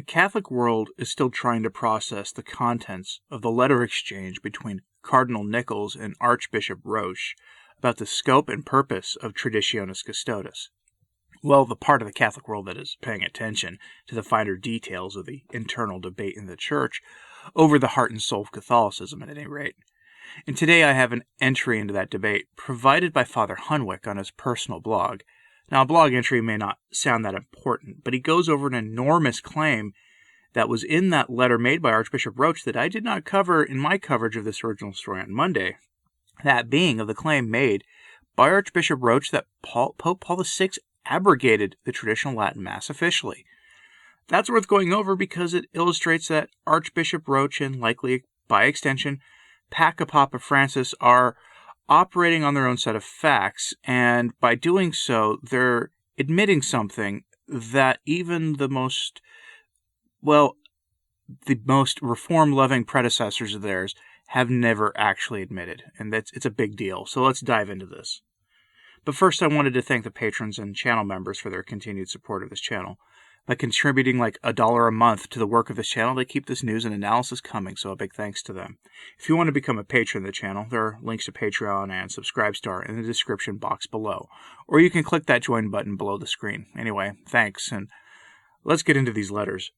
The Catholic world is still trying to process the contents of the letter exchange between Cardinal Nichols and Archbishop Roche about the scope and purpose of Traditionis Custodes. Well, the part of the Catholic world that is paying attention to the finer details of the internal debate in the Church over the heart and soul of Catholicism, at any rate. And today I have an entry into that debate provided by Father Hunwick on his personal blog. Now, a blog entry may not sound that important, but he goes over an enormous claim that was in that letter made by Archbishop Roche that I did not cover in my coverage of this original story on Monday. That being of the claim made by Archbishop Roche that Pope Paul VI abrogated the traditional Latin Mass officially. That's worth going over because it illustrates that Archbishop Roche and likely, by extension, Papa Francis are operating on their own set of facts, and by doing so, they're admitting something that even the most reform-loving predecessors of theirs have never actually admitted, and it's a big deal. So let's dive into this. But first, I wanted to thank the patrons and channel members for their continued support of this channel. By contributing like $1 a month to the work of this channel, they keep this news and analysis coming, so a big thanks to them. If you want to become a patron of the channel, there are links to Patreon and Subscribestar in the description box below, or you can click that join button below the screen. Anyway, thanks, and let's get into these letters.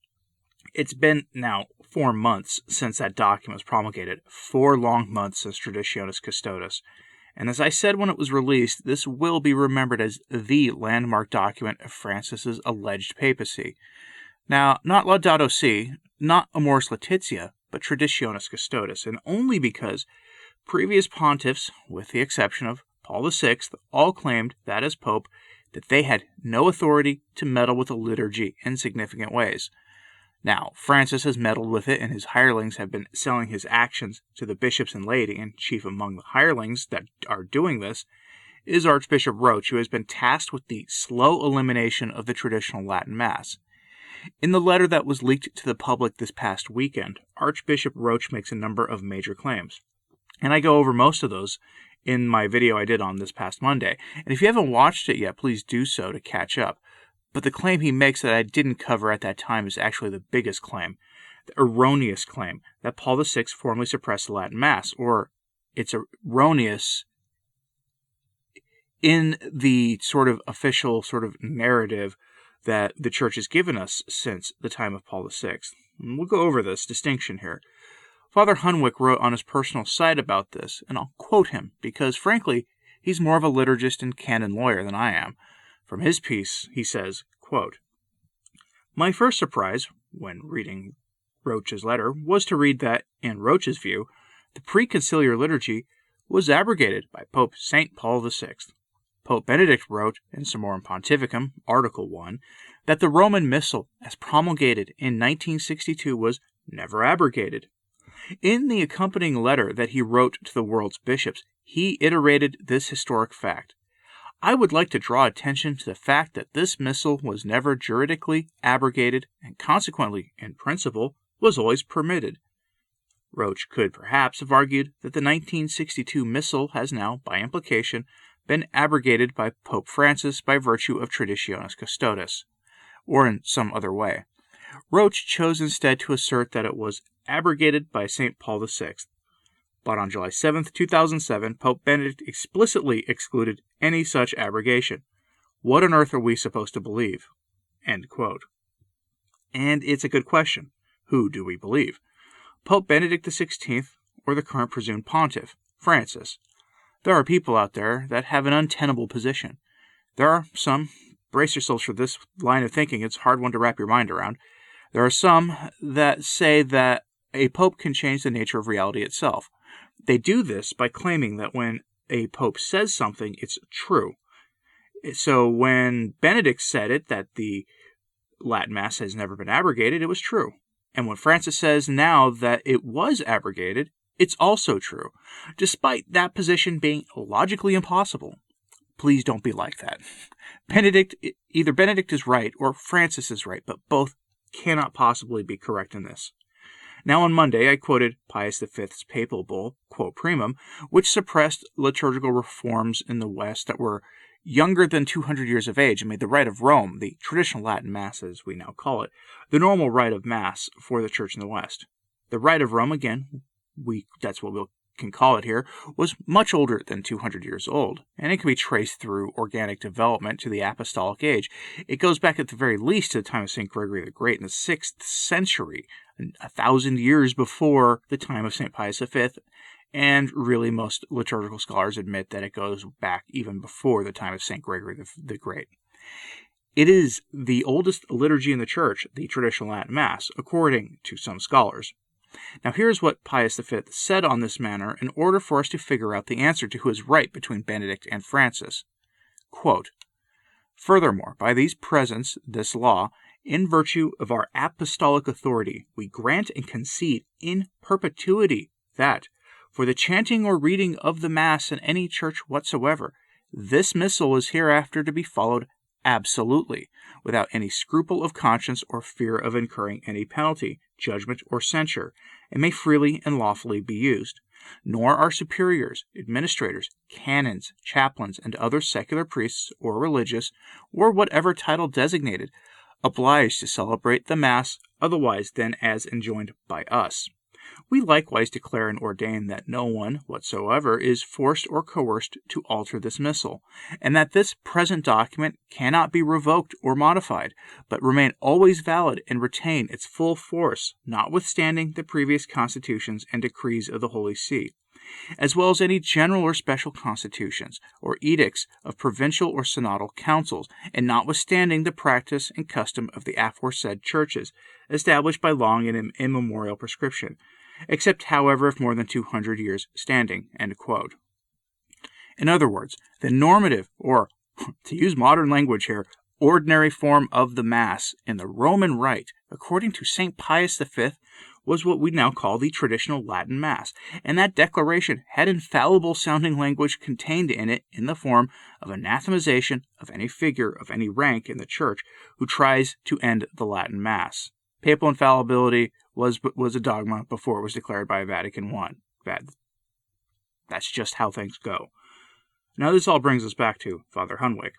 It's been now 4 months since that document was promulgated, 4 long months since Traditionis Custodes. And as I said when it was released, this will be remembered as the landmark document of Francis's alleged papacy. Now, not Laudato Si, not Amoris Laetitia, but Traditionis Custodes, and only because previous pontiffs, with the exception of Paul VI, all claimed that as Pope, that they had no authority to meddle with the liturgy in significant ways. Now, Francis has meddled with it, and his hirelings have been selling his actions to the bishops and laity, and chief among the hirelings that are doing this is Archbishop Roche, who has been tasked with the slow elimination of the traditional Latin Mass. In the letter that was leaked to the public this past weekend, Archbishop Roche makes a number of major claims, and I go over most of those in my video I did on this past Monday. And if you haven't watched it yet, please do so to catch up. But the claim he makes that I didn't cover at that time is actually the biggest claim, the erroneous claim that Paul VI formally suppressed the Latin Mass, or it's erroneous in the sort of official sort of narrative that the Church has given us since the time of Paul VI. And we'll go over this distinction here. Father Hunwick wrote on his personal site about this, and I'll quote him because, frankly, he's more of a liturgist and canon lawyer than I am. From his piece, he says, quote, "My first surprise, when reading Roche's letter, was to read that, in Roche's view, the preconciliar liturgy was abrogated by Pope St. Paul VI. Pope Benedict wrote in Summorum Pontificum, Article 1, that the Roman Missal, as promulgated in 1962, was never abrogated. In the accompanying letter that he wrote to the world's bishops, he iterated this historic fact. I would like to draw attention to the fact that this missal was never juridically abrogated and consequently, in principle, was always permitted. Roche could perhaps have argued that the 1962 missal has now, by implication, been abrogated by Pope Francis by virtue of Traditionis Custodes, or in some other way. Roche chose instead to assert that it was abrogated by St. Paul VI. But on July 7, 2007, Pope Benedict explicitly excluded any such abrogation. What on earth are we supposed to believe?" End quote. And it's a good question. Who do we believe? Pope Benedict XVI or the current presumed pontiff, Francis? There are people out there that have an untenable position. There are some, brace yourselves for this line of thinking, it's a hard one to wrap your mind around. There are some that say that a pope can change the nature of reality itself. They do this by claiming that when a pope says something, it's true. So when Benedict said it, that the Latin Mass has never been abrogated, it was true. And when Francis says now that it was abrogated, it's also true, despite that position being logically impossible. Please don't be like that. Either Benedict is right or Francis is right, but both cannot possibly be correct in this. Now on Monday, I quoted Pius V's papal bull, Quo Primum, which suppressed liturgical reforms in the West that were younger than 200 years of age and made the Rite of Rome, the traditional Latin Mass as we now call it, the normal rite of Mass for the Church in the West. The Rite of Rome, again, that's what we can call it here, was much older than 200 years old, and it can be traced through organic development to the Apostolic Age. It goes back at the very least to the time of St. Gregory the Great in the 6th century, 1,000 years before the time of St. Pius V, and really most liturgical scholars admit that it goes back even before the time of St. Gregory the Great. It is the oldest liturgy in the Church, the traditional Latin Mass, according to some scholars. Now here's what Pius V said on this matter in order for us to figure out the answer to who is right between Benedict and Francis. Quote, "Furthermore, by these presents, this law, in virtue of our apostolic authority, we grant and concede in perpetuity that, for the chanting or reading of the Mass in any church whatsoever, this missal is hereafter to be followed absolutely, without any scruple of conscience or fear of incurring any penalty, judgment, or censure, and may freely and lawfully be used. Nor are superiors, administrators, canons, chaplains, and other secular priests or religious, or whatever title designated, obliged to celebrate the Mass otherwise than as enjoined by us. We likewise declare and ordain that no one whatsoever is forced or coerced to alter this missal, and that this present document cannot be revoked or modified, but remain always valid and retain its full force, notwithstanding the previous constitutions and decrees of the Holy See, as well as any general or special constitutions, or edicts of provincial or synodal councils, and notwithstanding the practice and custom of the aforesaid churches, established by long and immemorial prescription, except, however, of more than 200 years standing." End quote. In other words, the normative, or, to use modern language here, ordinary form of the Mass in the Roman Rite, according to St. Pius V, was what we now call the traditional Latin Mass, and that declaration had infallible-sounding language contained in it in the form of anathemization of any figure of any rank in the Church who tries to end the Latin Mass. Papal infallibility was a dogma before it was declared by Vatican I. That's just how things go. Now this all brings us back to Father Hunwick.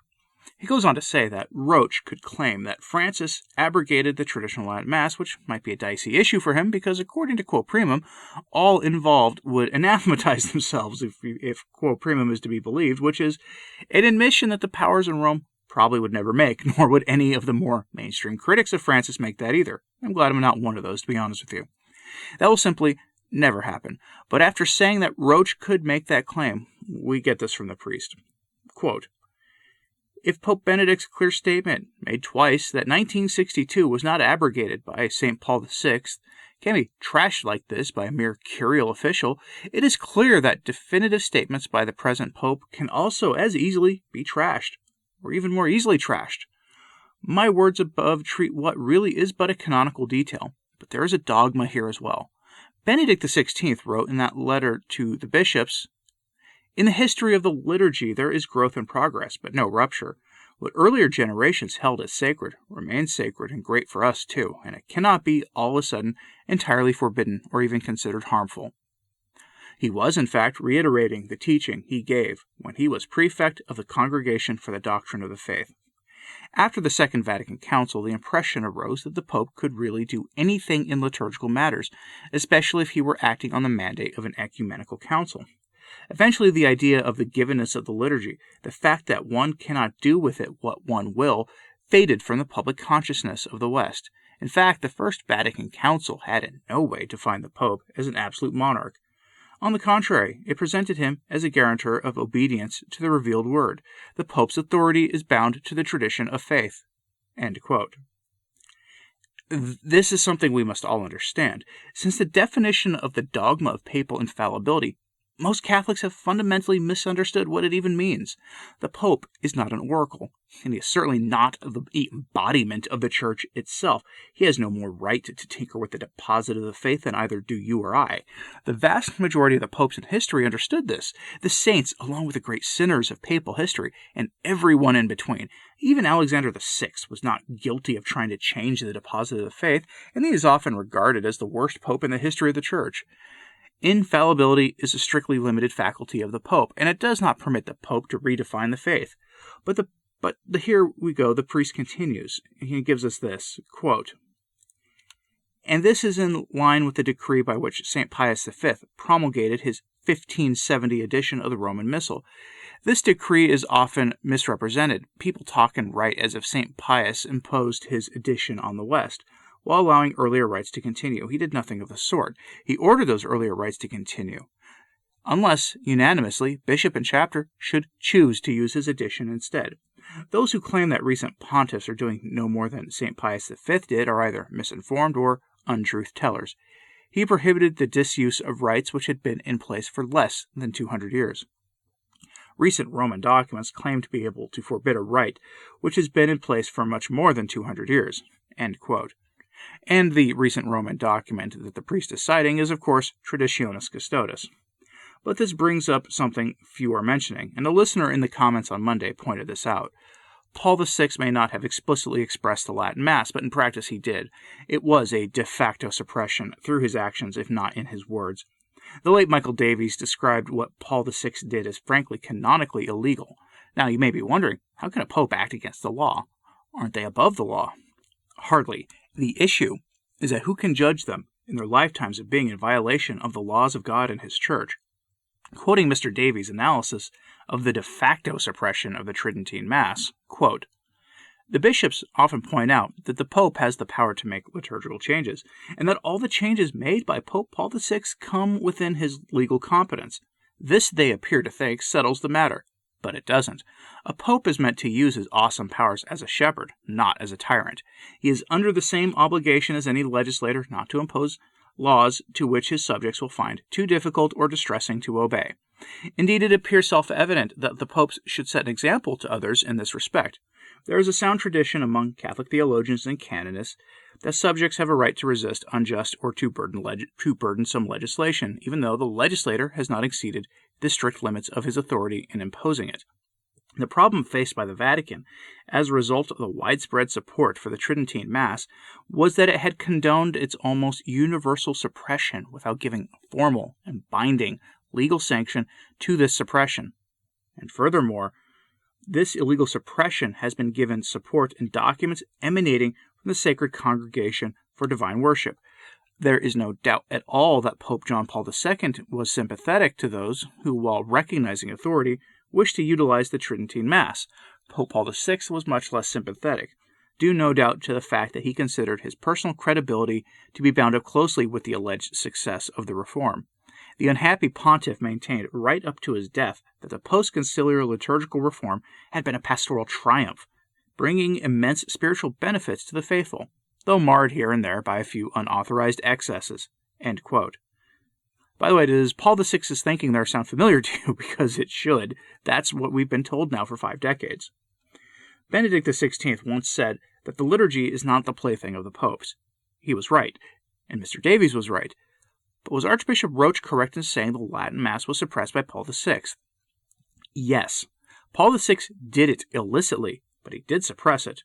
He goes on to say that Roche could claim that Francis abrogated the traditional Latin Mass, which might be a dicey issue for him because, according to Quo Primum, all involved would anathematize themselves if Quo Primum is to be believed, which is an admission that the powers in Rome probably would never make, nor would any of the more mainstream critics of Francis make that either. I'm glad I'm not one of those, to be honest with you. That will simply never happen. But after saying that Roche could make that claim, we get this from the priest. Quote, "If Pope Benedict's clear statement, made twice, that 1962 was not abrogated by St. Paul VI, can be trashed like this by a mere curial official, it is clear that definitive statements by the present Pope can also as easily be trashed, or even more easily trashed. My words above treat what really is but a canonical detail, but there is a dogma here as well. Benedict XVI wrote in that letter to the bishops, 'In the history of the liturgy there is growth and progress, but no rupture. What earlier generations held as sacred remains sacred and great for us too, and it cannot be all of a sudden entirely forbidden or even considered harmful.' He was, in fact, reiterating the teaching he gave when he was prefect of the Congregation for the Doctrine of the Faith. After the Second Vatican Council, the impression arose that the Pope could really do anything in liturgical matters, especially if he were acting on the mandate of an ecumenical council. Eventually, the idea of the givenness of the liturgy, the fact that one cannot do with it what one will, faded from the public consciousness of the West. In fact, the First Vatican Council had in no way defined the Pope as an absolute monarch. On the contrary, it presented him as a guarantor of obedience to the revealed word. The Pope's authority is bound to the tradition of faith." End quote. This is something we must all understand. Since the definition of the dogma of papal infallibility, most Catholics have fundamentally misunderstood what it even means. The Pope is not an oracle, and he is certainly not the embodiment of the Church itself. He has no more right to tinker with the deposit of the faith than either do you or I. The vast majority of the popes in history understood this. The saints, along with the great sinners of papal history, and everyone in between. Even Alexander VI was not guilty of trying to change the deposit of the faith, and he is often regarded as the worst pope in the history of the Church. Infallibility is a strictly limited faculty of the Pope, and it does not permit the Pope to redefine the faith. But here we go, the priest continues. He gives us this, quote, "And this is in line with the decree by which St. Pius V promulgated his 1570 edition of the Roman Missal. This decree is often misrepresented. People talk and write as if St. Pius imposed his edition on the West, while allowing earlier rites to continue. He did nothing of the sort. He ordered those earlier rites to continue, unless, unanimously, bishop and chapter should choose to use his edition instead. Those who claim that recent pontiffs are doing no more than St. Pius V did are either misinformed or untruth tellers. He prohibited the disuse of rites which had been in place for less than 200 years. Recent Roman documents claim to be able to forbid a rite which has been in place for much more than 200 years." End quote. And the recent Roman document that the priest is citing is, of course, Traditionis Custodes. But this brings up something few are mentioning, and a listener in the comments on Monday pointed this out. Paul VI may not have explicitly expressed the Latin Mass, but in practice he did. It was a de facto suppression through his actions, if not in his words. The late Michael Davies described what Paul VI did as frankly canonically illegal. Now you may be wondering, how can a pope act against the law? Aren't they above the law? Hardly. The issue is that who can judge them in their lifetimes of being in violation of the laws of God and his church? Quoting Mr. Davies' analysis of the de facto suppression of the Tridentine Mass, quote, "The bishops often point out that the Pope has the power to make liturgical changes, and that all the changes made by Pope Paul VI come within his legal competence. This, they appear to think, settles the matter. But it doesn't. A pope is meant to use his awesome powers as a shepherd, not as a tyrant. He is under the same obligation as any legislator not to impose laws to which his subjects will find too difficult or distressing to obey. Indeed, it appears self-evident that the popes should set an example to others in this respect. There is a sound tradition among Catholic theologians and canonists that subjects have a right to resist unjust or too burdensome legislation, even though the legislator has not exceeded the strict limits of his authority in imposing it. The problem faced by the Vatican, as a result of the widespread support for the Tridentine Mass, was that it had condoned its almost universal suppression without giving formal and binding legal sanction to this suppression. And furthermore, this illegal suppression has been given support in documents emanating from the Sacred Congregation for Divine Worship. There is no doubt at all that Pope John Paul II was sympathetic to those who, while recognizing authority, wished to utilize the Tridentine Mass. Pope Paul VI was much less sympathetic, due no doubt to the fact that he considered his personal credibility to be bound up closely with the alleged success of the reform. The unhappy pontiff maintained right up to his death that the post-conciliar liturgical reform had been a pastoral triumph, bringing immense spiritual benefits to the faithful, though marred here and there by a few unauthorized excesses." End quote. By the way, does Paul VI's thinking there sound familiar to you? Because it should. That's what we've been told now for 5 decades. Benedict XVI once said that the liturgy is not the plaything of the popes. He was right, and Mr. Davies was right. But was Archbishop Roach correct in saying the Latin Mass was suppressed by Paul VI? Yes. Paul VI did it illicitly, but he did suppress it.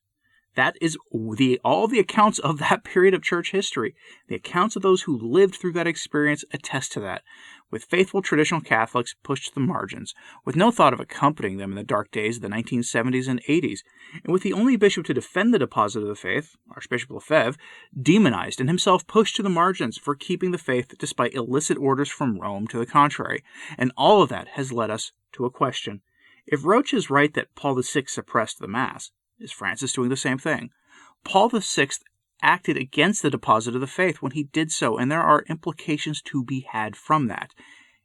That is all the accounts of that period of church history. The accounts of those who lived through that experience attest to that, with faithful traditional Catholics pushed to the margins, with no thought of accompanying them in the dark days of the 1970s and 80s, and with the only bishop to defend the deposit of the faith, Archbishop Lefebvre, demonized and himself pushed to the margins for keeping the faith despite illicit orders from Rome to the contrary. And all of that has led us to a question. If Roach is right that Paul VI suppressed the Mass, is Francis doing the same thing? Paul VI acted against the deposit of the faith when he did so, and there are implications to be had from that.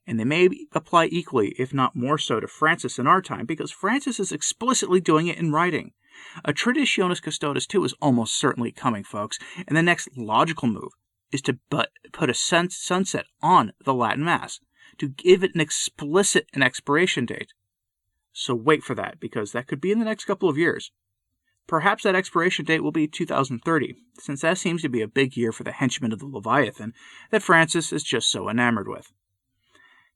And they may apply equally, if not more so, to Francis in our time, because Francis is explicitly doing it in writing. A Traditionis Custodes too is almost certainly coming, folks, and the next logical move is to put a sunset on the Latin Mass, to give it an explicit expiration date. So wait for that, because that could be in the next couple of years. Perhaps that expiration date will be 2030, since that seems to be a big year for the henchmen of the Leviathan that Francis is just so enamored with.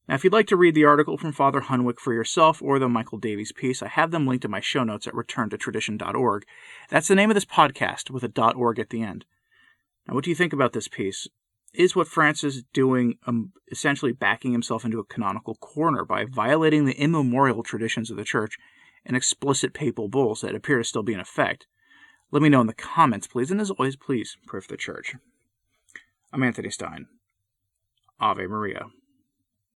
Now, if you'd like to read the article from Father Hunwick for yourself or the Michael Davies piece, I have them linked in my show notes at returntotradition.org. That's the name of this podcast with a .org at the end. Now, what do you think about this piece? Is what Francis is doing essentially backing himself into a canonical corner by violating the immemorial traditions of the Church and explicit papal bulls that appear to still be in effect? Let me know in the comments, please. And as always, please pray for the Church. I'm Anthony Stine. Ave Maria.